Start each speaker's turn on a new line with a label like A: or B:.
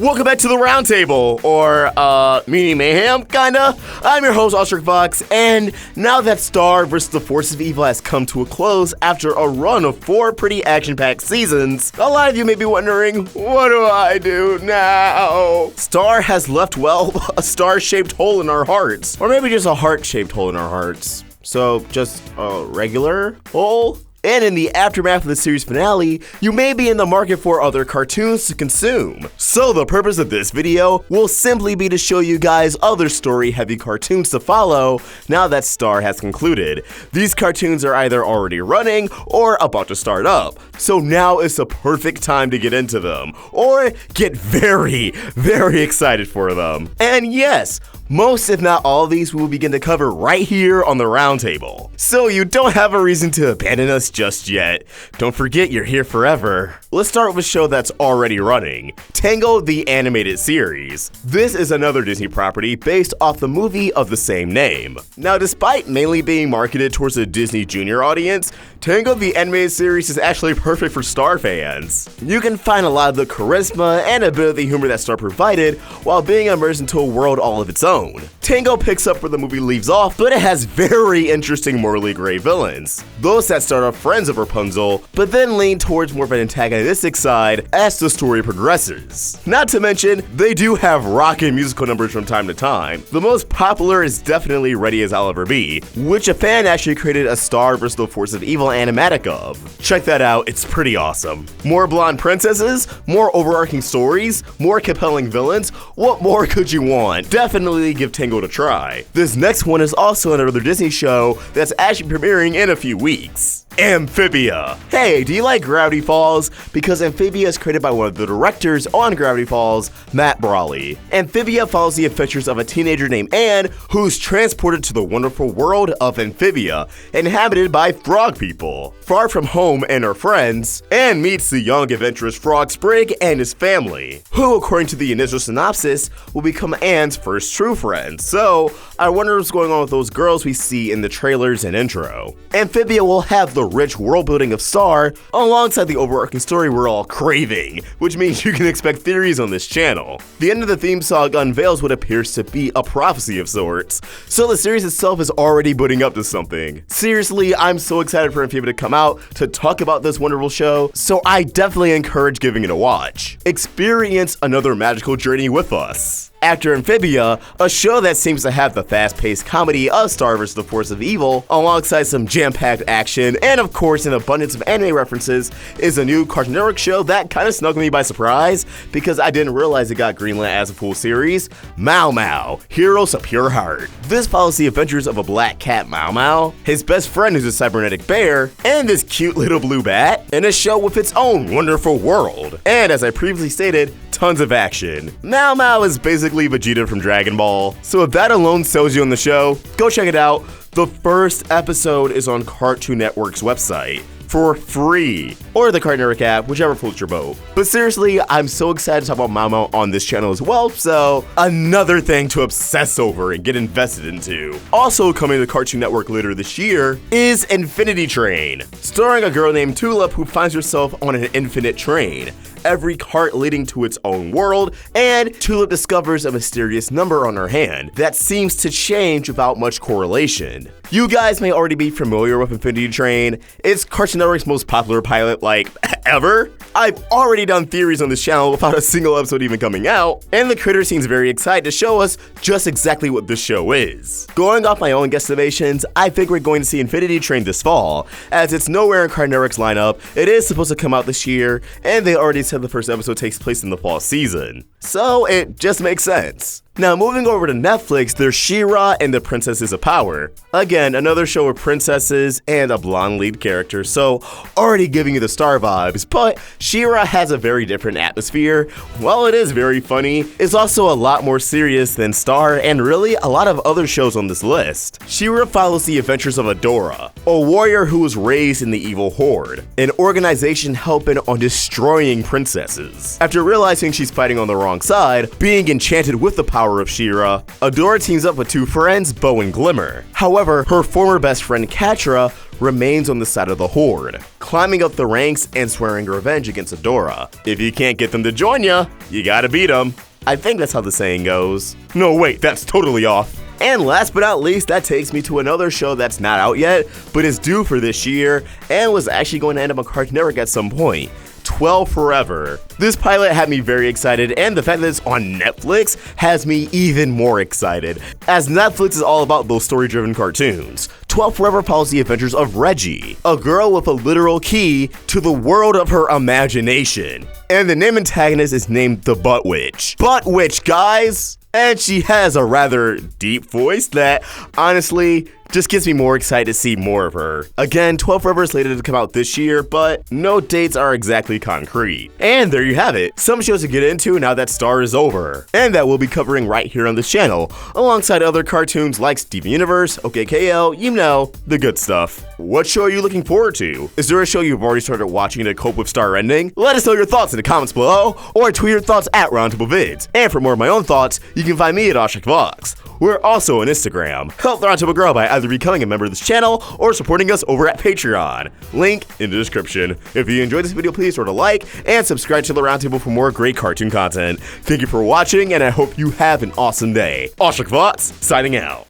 A: Welcome back to the Roundtable, or, Meanie Mayhem, kinda. I'm your host, Ostrich Fox, and now that Star vs. the Force of Evil has come to a close after a run of 4 pretty action-packed seasons, a lot of you may be wondering, what do I do now? Star has left, well, a star-shaped hole in our hearts, or maybe just a heart-shaped hole in our hearts. So, just a regular hole? And in the aftermath of the series finale, you may be in the market for other cartoons to consume. So the purpose of this video will simply be to show you guys other story-heavy cartoons to follow now that Star has concluded. These cartoons are either already running or about to start up, so now is the perfect time to get into them, or get very, very excited for them. And yes, most if not all of these we will begin to cover right here on the Roundtable. So you don't have a reason to abandon us just yet. Don't forget you're here forever. Let's start with a show that's already running, Tangled the Animated Series. This is another Disney property based off the movie of the same name. Now, despite mainly being marketed towards a Disney Junior audience, Tangled the Animated Series is actually perfect for Star fans. You can find a lot of the charisma and a bit of the humor that Star provided while being immersed into a world all of its own. Tangled picks up where the movie leaves off, but it has very interesting morally gray villains. Those that start off friends of Rapunzel, but then lean towards more of an antagonistic side as the story progresses. Not to mention, they do have rockin' musical numbers from time to time. The most popular is definitely Ready as I'll Ever Be, which a fan actually created a Star vs. the Force of Evil animatic of. Check that out, it's pretty awesome. More blonde princesses, more overarching stories, more compelling villains, what more could you want? Definitely give Tangled a try. This next one is also another Disney show that's actually premiering in a few weeks. Amphibia. Hey, do you like Gravity Falls? Because Amphibia is created by one of the directors on Gravity Falls, Matt Brawley. Amphibia follows the adventures of a teenager named Anne who's transported to the wonderful world of Amphibia, inhabited by frog people. Far from home and her friends, Anne meets the young adventurous frog Sprig and his family, who, according to the initial synopsis, will become Anne's first true friends. So, I wonder what's going on with those girls we see in the trailers and intro. Amphibia will have the rich world building of Star alongside the overarching story we're all craving, which means you can expect theories on this channel. The end of the theme song unveils what appears to be a prophecy of sorts, so the series itself is already building up to something. Seriously, I'm so excited for Amphibia to come out to talk about this wonderful show, so I definitely encourage giving it a watch. Experience another magical journey with us. After Amphibia, a show that seems to have the fast-paced comedy of Star vs. the Force of Evil, alongside some jam-packed action, and of course an abundance of anime references, is a new Cartoon Network show that kinda snuck me by surprise, because I didn't realize it got greenlit as a full series, Mamo, Heroes of Pure Heart. This follows the adventures of a black cat Mamo, his best friend who's a cybernetic bear, and this cute little blue bat, in a show with its own wonderful world. And as I previously stated, tons of action. Mamo is basically Vegeta from Dragon Ball, so if that alone sells you on the show, go check it out. The first episode is on Cartoon Network's website for free, or the Cartoon Network app, whichever floats your boat. But seriously, I'm so excited to talk about Mamo on this channel as well, so another thing to obsess over and get invested into. Also coming to Cartoon Network later this year is Infinity Train, starring a girl named Tulip who finds herself on an infinite train, every cart leading to its own world, and Tulip discovers a mysterious number on her hand that seems to change without much correlation. You guys may already be familiar with Infinity Train. It's Cartoon Network's most popular pilot, like, ever. I've already done theories on this channel without a single episode even coming out, and the creator seems very excited to show us just exactly what this show is. Going off my own guesstimations, I think we're going to see Infinity Train this fall, as it's nowhere in Cartoon Network's lineup. It is supposed to come out this year, and they already said the first episode takes place in the fall season. So it just makes sense. Now moving over to Netflix, there's Shira and the Princesses of Power. Again, another show with princesses and a blonde lead character, so already giving you the Star vibes, but Shira has a very different atmosphere. While it is very funny, it's also a lot more serious than Star and really a lot of other shows on this list. Shira follows the adventures of Adora, a warrior who was raised in the evil Horde, an organization helping on destroying princesses. After realizing she's fighting on the wrong side, being enchanted with the power power of Shira, Adora teams up with two friends, Bow and Glimmer. However, her former best friend Kaitrin remains on the side of the Horde, climbing up the ranks and swearing revenge against Adora. If you can't get them to join ya, you gotta beat them. I think that's how the saying goes. No, wait, that's totally off. And last but not least, that takes me to another show that's not out yet, but is due for this year, and was actually going to end up on Cartoon Network at some point. 12 Forever. This pilot had me very excited, and the fact that it's on Netflix has me even more excited, as Netflix is all about those story-driven cartoons. 12 Forever follows the adventures of Reggie, a girl with a literal key to the world of her imagination. And the name antagonist is named the Butt Witch. Butt Witch, guys! And she has a rather deep voice that, honestly, just gets me more excited to see more of her. Again, 12 Forever is slated to come out this year, but no dates are exactly concrete. And there you have it, some shows to get into now that Star is over, and that we'll be covering right here on this channel, alongside other cartoons like Steven Universe, OKKL, you know, the good stuff. What show are you looking forward to? Is there a show you've already started watching to cope with Star ending? Let us know your thoughts in the comments below, or tweet your thoughts at Roundtable Vids. And for more of my own thoughts, you can find me at OshikVox. We're also on Instagram. Help the Roundtable grow by either becoming a member of this channel or supporting us over at Patreon. Link in the description. If you enjoyed this video, please throw a like and subscribe to the Roundtable for more great cartoon content. Thank you for watching, and I hope you have an awesome day. OshikVox, signing out.